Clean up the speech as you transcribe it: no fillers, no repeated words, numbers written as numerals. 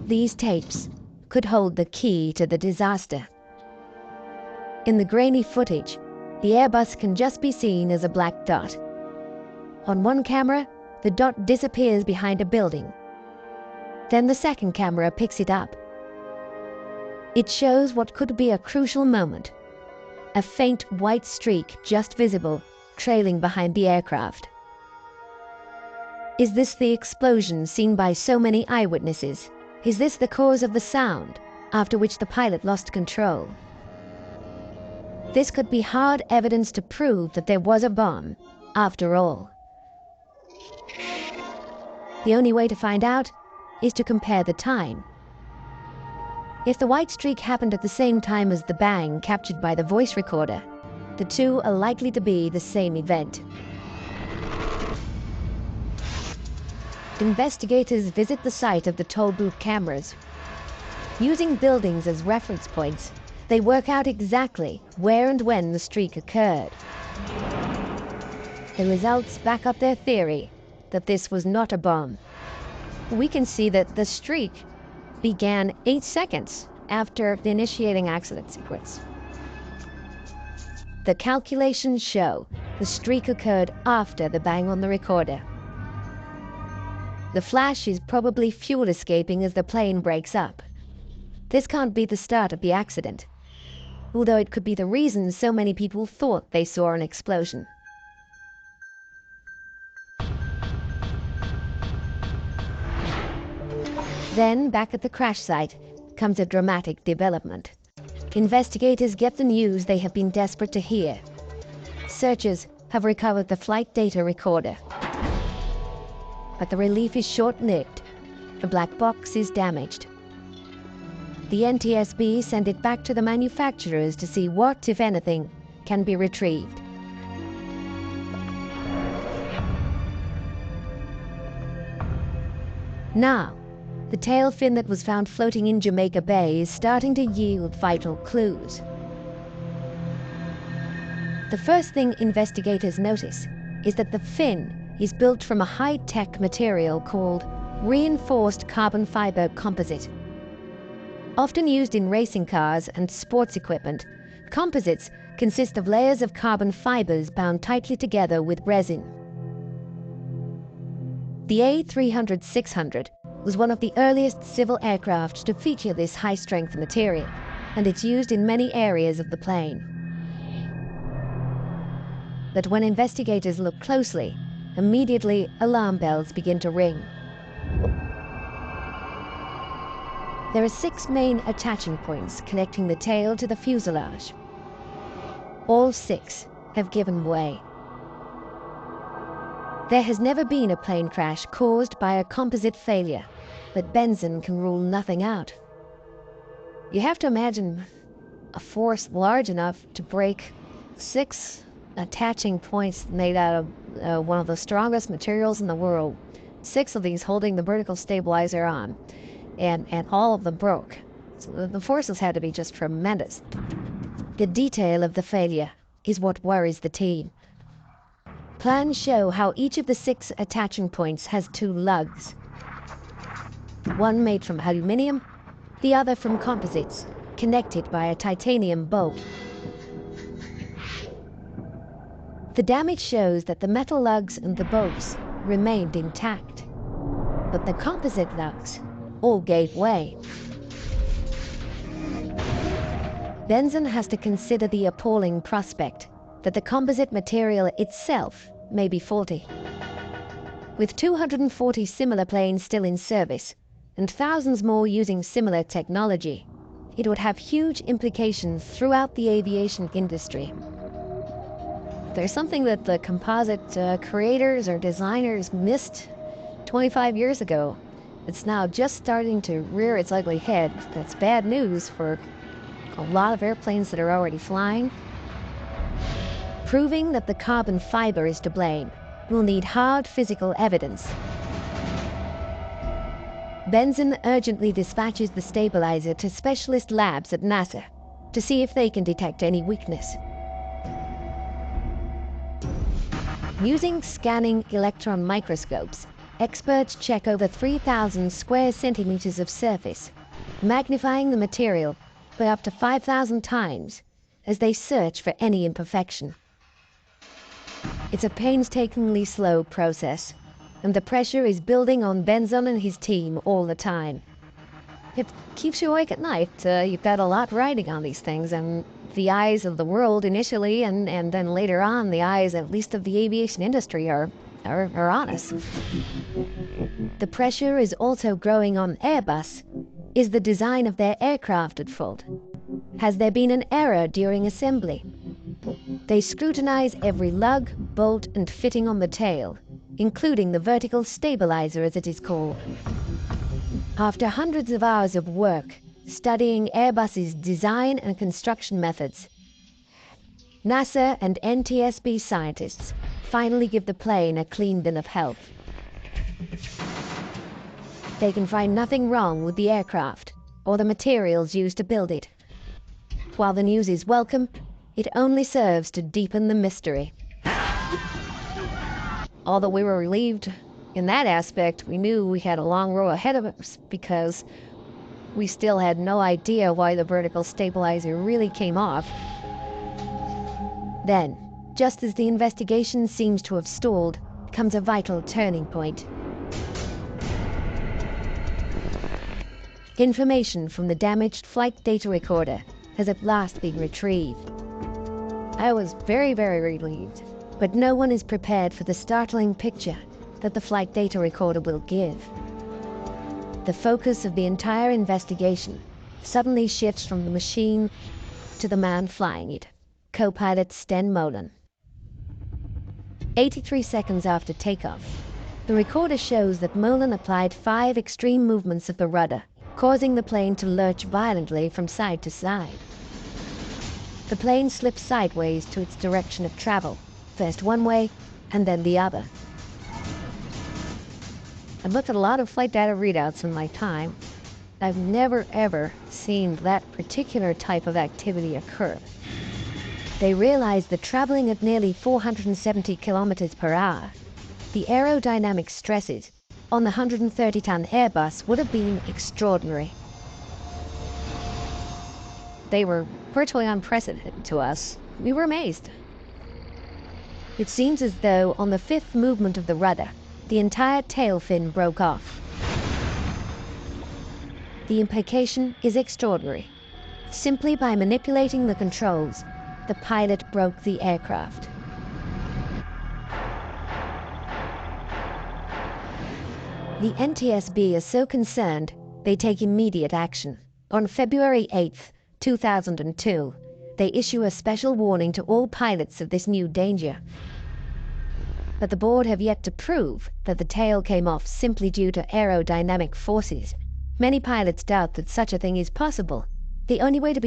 these tapes could hold the key to the disaster. In the grainy footage, the Airbus can just be seen as a black dot. On one camera, the dot disappears behind a building. Then the second camera picks it up. It shows what could be a crucial moment. A faint white streak just visible, trailing behind the aircraft. Is this the explosion seen by so many eyewitnesses? Is this the cause of the sound, after which the pilot lost control? This could be hard evidence to prove that there was a bomb, after all. The only way to find out is to compare the time. If the white streak happened at the same time as the bang captured by the voice recorder, the two are likely to be the same event. Investigators visit the site of the toll booth cameras. Using buildings as reference points, they work out exactly where and when the streak occurred. The results back up their theory that this was not a bomb. We can see that the streak began 8 seconds after the initiating accident sequence. The calculations show the streak occurred after the bang on the recorder. The flash is probably fuel escaping as the plane breaks up. This can't be the start of the accident, although it could be the reason so many people thought they saw an explosion. Then, back at the crash site, comes a dramatic development. Investigators get the news they have been desperate to hear. Searchers have recovered the flight data recorder. But the relief is short-lived. The black box is damaged. The NTSB send it back to the manufacturers to see what, if anything, can be retrieved. Now, the tail fin that was found floating in Jamaica Bay is starting to yield vital clues. The first thing investigators notice is that the fin is built from a high-tech material called reinforced carbon fiber composite. Often used in racing cars and sports equipment, composites consist of layers of carbon fibers bound tightly together with resin. The A300-600 was one of the earliest civil aircraft to feature this high-strength material, and it's used in many areas of the plane. But when investigators look closely, immediately alarm bells begin to ring. There are 6 main attaching points connecting the tail to the fuselage. All 6 have given way. There has never been a plane crash caused by a composite failure, but Benson can rule nothing out. You have to imagine a force large enough to break 6 attaching points made out of one of the strongest materials in the world. 6 of these holding the vertical stabilizer on, and all of them broke. So the forces had to be just tremendous. The detail of the failure is what worries the team. Plans show how each of the 6 attaching points has 2 lugs. One made from aluminium, the other from composites, connected by a titanium bolt. The damage shows that the metal lugs and the bolts remained intact, but the composite lugs all gave way. Benson has to consider the appalling prospect that the composite material itself may be faulty. With 240 similar planes still in service, and thousands more using similar technology, it would have huge implications throughout the aviation industry. There's something that the composite creators or designers missed 25 years ago. It's now just starting to rear its ugly head. That's bad news for a lot of airplanes that are already flying. Proving that the carbon fiber is to blame will need hard physical evidence. Benson urgently dispatches the stabilizer to specialist labs at NASA to see if they can detect any weakness. Using scanning electron microscopes, Experts check over 3,000 square centimeters of surface, magnifying the material by up to 5,000 times as they search for any imperfection. It's a painstakingly slow process, and the pressure is building on Benson and his team all the time. It keeps you awake at night. You've got a lot riding on these things, and the eyes of the world initially, and then later on, the eyes at least of the aviation industry are on us. The pressure is also growing on Airbus. Is the design of their aircraft at fault? Has there been an error during assembly? They scrutinize every lug, bolt, and fitting on the tail, including the vertical stabilizer, as it is called. After hundreds of hours of work studying Airbus's design and construction methods, NASA and NTSB scientists finally give the plane a clean bill of health. They can find nothing wrong with the aircraft or the materials used to build it. While the news is welcome, it only serves to deepen the mystery. Although we were relieved in that aspect, we knew we had a long row ahead of us because we still had no idea why the vertical stabilizer really came off. Then, just as the investigation seems to have stalled, comes a vital turning point. Information from the damaged flight data recorder has at last been retrieved. I was very, very relieved, but no one is prepared for the startling picture that the flight data recorder will give. The focus of the entire investigation suddenly shifts from the machine to the man flying it, co-pilot Sten Molen. 83 seconds after takeoff, the recorder shows that Molen applied 5 extreme movements of the rudder, causing the plane to lurch violently from side to side. The plane slips sideways to its direction of travel, first one way and then the other. I've looked at a lot of flight data readouts in my time. I've never ever seen that particular type of activity occur. They realized that traveling at nearly 470 kilometers per hour, the aerodynamic stresses on the 130-ton Airbus would have been extraordinary. They were virtually unprecedented to us. We were amazed. It seems as though on the 5th movement of the rudder, the entire tail fin broke off. The implication is extraordinary. Simply by manipulating the controls, the pilot broke the aircraft. The NTSB is so concerned, they take immediate action. On February 8th, 2002, they issue a special warning to all pilots of this new danger. But the board have yet to prove that the tail came off simply due to aerodynamic forces. Many pilots doubt that such a thing is possible. The only way to be